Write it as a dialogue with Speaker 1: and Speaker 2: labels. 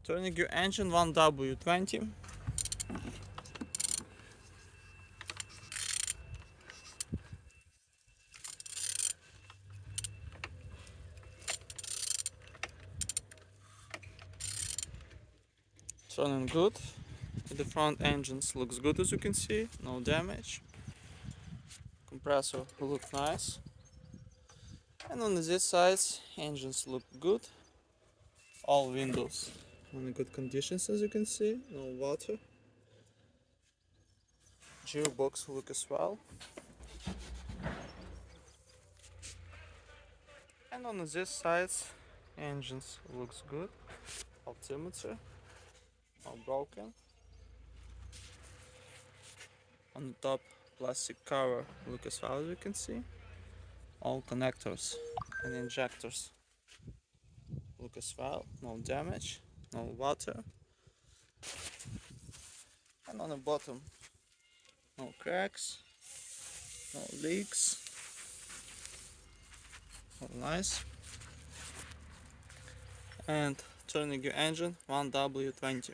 Speaker 1: Turning your engine 1W20. Turning good. The front engines looks good, as you can see, no damage. Compressor look nice. And on this side, engines look good. All windows in good conditions, as you can see, no water. Gearbox look as well. And on this side, engines looks good. Altimeter, not broken. On the top, plastic cover look as well, as you can see. All connectors and injectors look as well, no damage, no water. And on the bottom, no cracks, no leaks, all nice. And turning your engine 1W20.